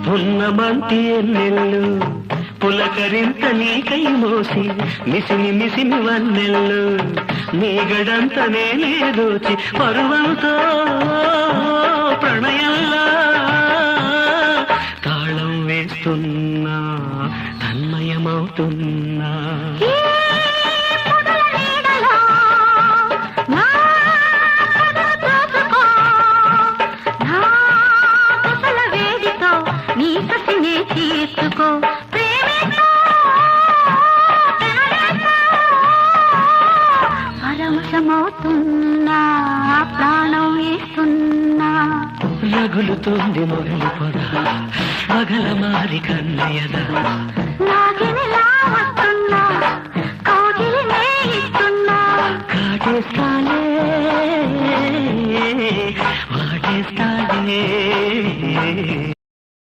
పున్నమంటి ఎన్నెల్లు పులకరింత నీకై మోసి మిసిమి మిసిమి వన్నెల్లు నీగడంత నేనే దోచి పరువంతో ప్రణయంలా తాళం వేస్తున్నా తన్మయమవుతున్నా తీర్చుకో పరవశమవుతున్నా ప్రాణం వేస్తున్నా రగులుతుంది మొగలి పొద పగల మారి కన్నయ్యద నాగినిలా వస్తున్నా కౌగిలి నేయిస్తున్నా కాటేస్తానే వాటేస్తానే